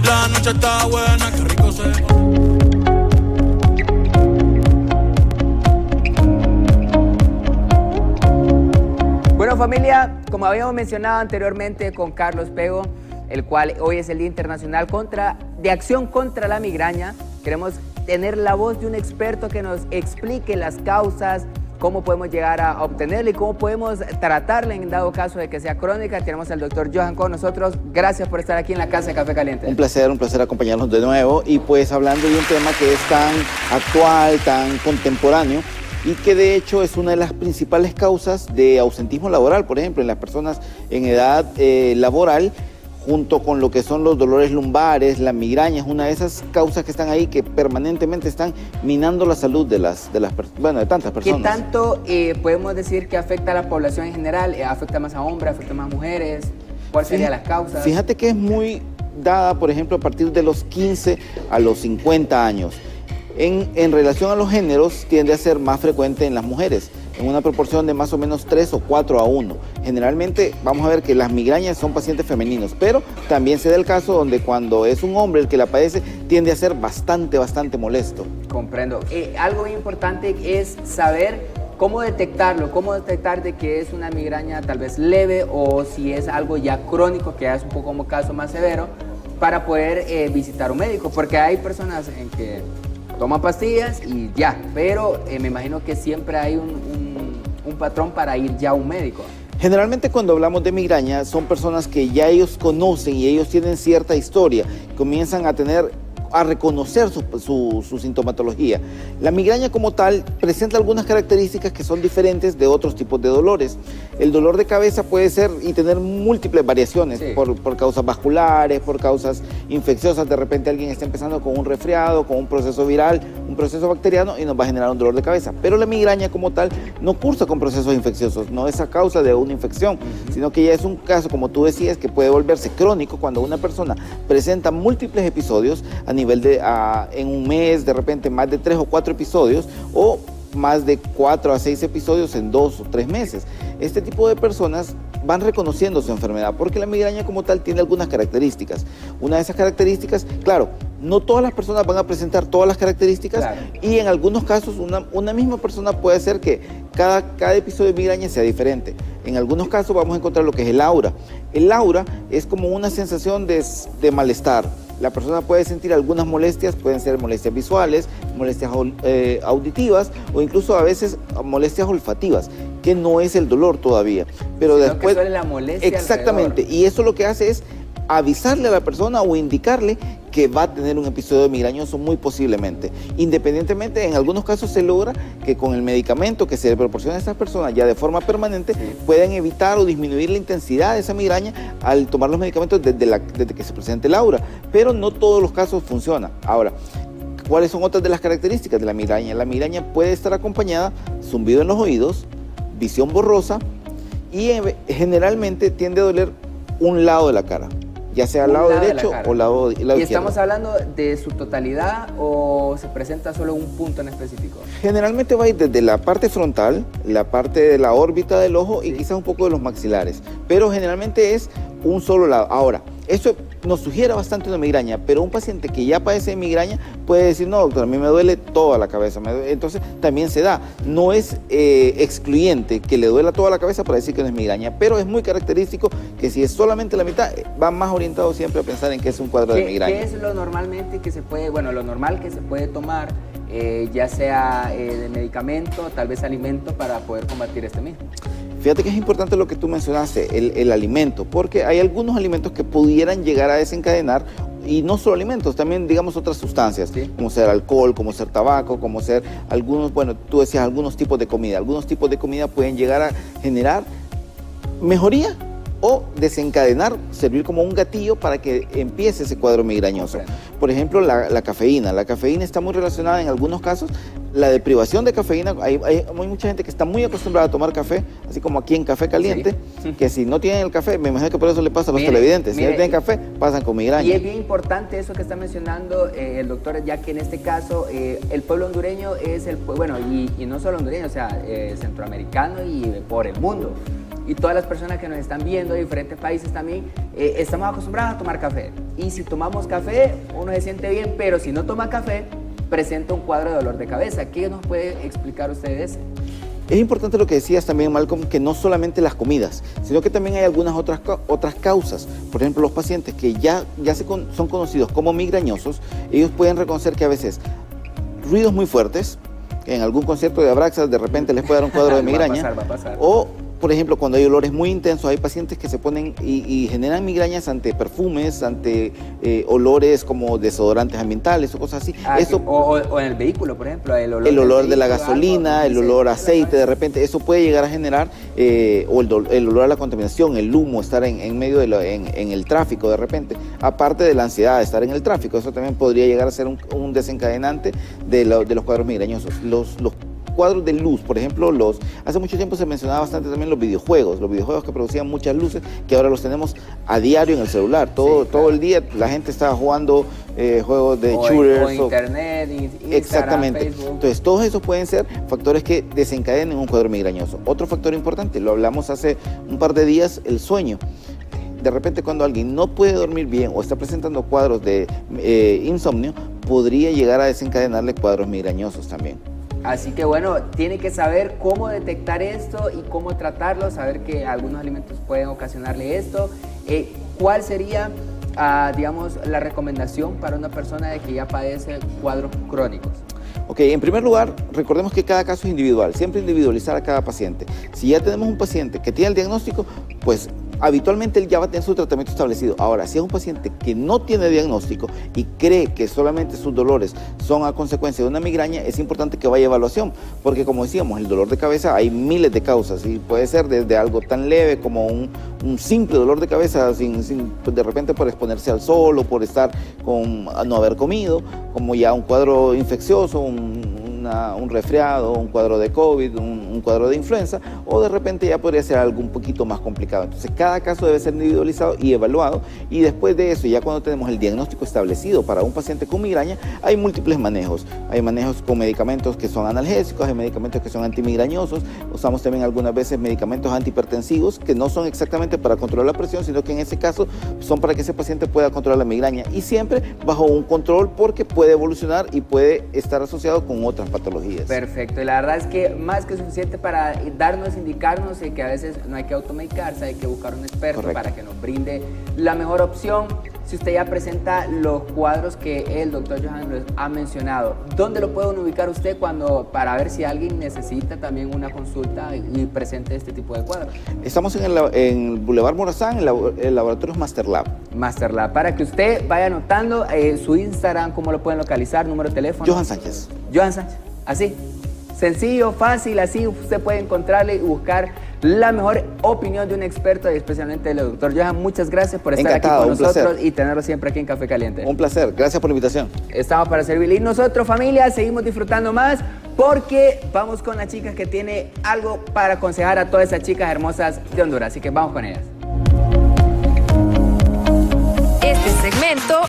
La noche está buena, qué rico se pone. Bueno, familia, como habíamos mencionado anteriormente con Carlos Pego, el cual hoy es el Día Internacional de Acción contra la Migraña, queremos tener la voz de un experto que nos explique las causas, cómo podemos llegar a obtenerla y cómo podemos tratarla en dado caso de que sea crónica. Tenemos al doctor Johan con nosotros. Gracias por estar aquí en la Casa de Café Caliente. Un placer acompañarnos de nuevo. Y pues hablando de un tema que es tan actual, tan contemporáneo, y que de hecho es una de las principales causas de ausentismo laboral, por ejemplo, en las personas en edad laboral, junto con lo que son los dolores lumbares, la migraña, es una de esas causas que están ahí que permanentemente están minando la salud de tantas personas. ¿Qué tanto podemos decir que afecta a la población en general? ¿Afecta más a hombres, afecta más a mujeres? ¿Cuáles serían las causas? Fíjate que es muy dada, por ejemplo, a partir de los 15 a los 50 años. En relación a los géneros, tiende a ser más frecuente en las mujeres, en una proporción de más o menos 3 o 4 a 1. Generalmente vamos a ver que las migrañas son pacientes femeninos, pero también se da el caso donde cuando es un hombre el que la padece, tiende a ser bastante molesto. Comprendo. Algo muy importante es saber cómo detectarlo, cómo detectar de que es una migraña tal vez leve o si es algo ya crónico, que ya es un poco como caso más severo, para poder visitar un médico, porque hay personas en que toman pastillas y ya, pero me imagino que siempre hay un patrón para ir ya a un médico. Generalmente cuando hablamos de migraña son personas que ya ellos conocen y ellos tienen cierta historia, comienzan a reconocer su sintomatología. La migraña como tal presenta algunas características que son diferentes de otros tipos de dolores. El dolor de cabeza puede ser y tener múltiples variaciones, sí, por causas vasculares, por causas infecciosas. De repente alguien está empezando con un resfriado, con un proceso viral, un proceso bacteriano y nos va a generar un dolor de cabeza. Pero la migraña como tal no cursa con procesos infecciosos, no es a causa de una infección, sino que ya es un caso, como tú decías, que puede volverse crónico cuando una persona presenta múltiples episodios a nivel en un mes, de repente más de 3 o 4 episodios, o más de 4 a 6 episodios en 2 o 3 meses. Este tipo de personas van reconociendo su enfermedad, porque la migraña como tal tiene algunas características. Una de esas características, claro, no todas las personas van a presentar todas las características, claro, y en algunos casos una misma persona puede hacer que cada episodio de migraña sea diferente. En algunos casos vamos a encontrar lo que es el aura. El aura es como una sensación de malestar. La persona puede sentir algunas molestias, pueden ser molestias visuales, molestias auditivas o incluso a veces molestias olfativas, que no es el dolor todavía. Pero sino después, que suele la molestia exactamente, alrededor. Y eso lo que hace es avisarle a la persona o indicarle que va a tener un episodio migrañoso muy posiblemente. Independientemente, en algunos casos se logra que con el medicamento que se le proporciona a estas personas ya de forma permanente, puedan evitar o disminuir la intensidad de esa migraña al tomar los medicamentos desde que se presente el aura. Pero no todos los casos funciona. Ahora, ¿cuáles son otras de las características de la migraña? La migraña puede estar acompañada de zumbido en los oídos, visión borrosa y generalmente tiende a doler un lado de la cara, ya sea al lado derecho o lado izquierdo. ¿Y estamos hablando de su totalidad o se presenta solo un punto en específico? Generalmente va a ir desde la parte frontal, la parte de la órbita del ojo y quizás un poco de los maxilares, pero generalmente es un solo lado. Ahora, eso nos sugiere bastante una migraña, pero un paciente que ya padece de migraña puede decir, no doctor, a mí me duele toda la cabeza, entonces también se da. No es excluyente que le duela toda la cabeza para decir que no es migraña, pero es muy característico que si es solamente la mitad, va más orientado siempre a pensar en que es un cuadro de migraña. ¿Qué es lo normalmente que se puede, lo normal que se puede tomar, ya sea de medicamento, tal vez alimento, para poder combatir este mismo? Fíjate que es importante lo que tú mencionaste, el alimento, porque hay algunos alimentos que pudieran llegar a desencadenar, y no solo alimentos, también digamos otras sustancias, ¿sí? Como ser alcohol, como ser tabaco, como ser algunos, tú decías algunos tipos de comida. Algunos tipos de comida pueden llegar a generar mejoría o desencadenar, servir como un gatillo para que empiece ese cuadro migrañoso. Por ejemplo, la cafeína. La cafeína está muy relacionada en algunos casos. La deprivación de cafeína, hay mucha gente que está muy acostumbrada a tomar café, así como aquí en Café Caliente, sí, que si no tienen el café, me imagino que por eso le pasa a los televidentes. Si no tienen café, pasan con migraña. Y es bien importante eso que está mencionando el doctor, ya que en este caso el pueblo hondureño es y no solo hondureño, o sea, centroamericano y por el mundo. y todas las personas que nos están viendo de diferentes países también, estamos acostumbrados a tomar café. Y si tomamos café, uno se siente bien, pero si no toma café, presenta un cuadro de dolor de cabeza. ¿Qué nos puede explicar ustedes? Es importante lo que decías también, Malcolm, que no solamente las comidas, sino que también hay algunas otras causas. Por ejemplo, los pacientes que son conocidos como migrañosos, ellos pueden reconocer que a veces ruidos muy fuertes, en algún concierto de Abraxas de repente les puede dar un cuadro de migraña. Va a pasar. O, por ejemplo, cuando hay olores muy intensos, hay pacientes que se ponen y generan migrañas ante perfumes, ante olores como desodorantes ambientales o cosas así. Eso, o en el vehículo, por ejemplo, el olor de la gasolina, el olor a aceite, de repente, eso puede llegar a generar, o el olor a la contaminación, el humo, estar en medio en el tráfico de repente, aparte de la ansiedad de estar en el tráfico, eso también podría llegar a ser un desencadenante de los cuadros migrañosos. Los cuadros de luz, por ejemplo, hace mucho tiempo se mencionaba bastante también los videojuegos que producían muchas luces, que ahora los tenemos a diario en el celular, todo el día la gente estaba jugando juegos de shooters. O internet, Instagram, exactamente. Facebook. Entonces, todos esos pueden ser factores que desencadenen un cuadro migrañoso. Otro factor importante, lo hablamos hace un par de días, el sueño. De repente, cuando alguien no puede dormir bien o está presentando cuadros de insomnio, podría llegar a desencadenarle cuadros migrañosos también. Así que bueno, tiene que saber cómo detectar esto y cómo tratarlo, saber que algunos alimentos pueden ocasionarle esto. ¿Cuál sería, digamos, la recomendación para una persona de que ya padece cuadros crónicos? Ok, en primer lugar, recordemos que cada caso es individual, siempre individualizar a cada paciente. Si ya tenemos un paciente que tiene el diagnóstico, pues habitualmente él ya va a tener su tratamiento establecido. Ahora, si es un paciente que no tiene diagnóstico y cree que solamente sus dolores son a consecuencia de una migraña, es importante que vaya a evaluación, porque como decíamos, el dolor de cabeza hay miles de causas y puede ser desde algo tan leve como un simple dolor de cabeza de repente por exponerse al sol o por no haber comido, como ya un cuadro infeccioso, un resfriado, un cuadro de COVID, un cuadro de influenza, o de repente ya podría ser algo un poquito más complicado. Entonces, cada caso debe ser individualizado y evaluado, y después de eso, ya cuando tenemos el diagnóstico establecido para un paciente con migraña, hay múltiples manejos. Hay manejos con medicamentos que son analgésicos, hay medicamentos que son antimigrañosos, usamos también algunas veces medicamentos antihipertensivos que no son exactamente para controlar la presión, sino que en ese caso son para que ese paciente pueda controlar la migraña, y siempre bajo un control, porque puede evolucionar y puede estar asociado con otras patologías. Perfecto, y la verdad es que más que suficiente para indicarnos que a veces no hay que automedicarse, hay que buscar un experto. Correcto. Para que nos brinde la mejor opción. Si usted ya presenta los cuadros que el doctor Johan nos ha mencionado, ¿dónde lo puede ubicar usted para ver si alguien necesita también una consulta y presente este tipo de cuadros? Estamos en Boulevard Morazán, en el Laboratorios Masterlab. Masterlab, para que usted vaya anotando su Instagram, cómo lo pueden localizar, número de teléfono. Johan Sánchez. Johan Sánchez, así, sencillo, fácil, así usted puede encontrarle y buscar la mejor opinión de un experto, y especialmente del doctor Johan. Muchas gracias por estar aquí con nosotros y tenerlo siempre aquí en Café Caliente. Un placer, gracias por la invitación. Estamos para servirle. Y nosotros, familia, seguimos disfrutando más, porque vamos con la chica que tiene algo para aconsejar a todas esas chicas hermosas de Honduras. Así que vamos con ellas. Este segmento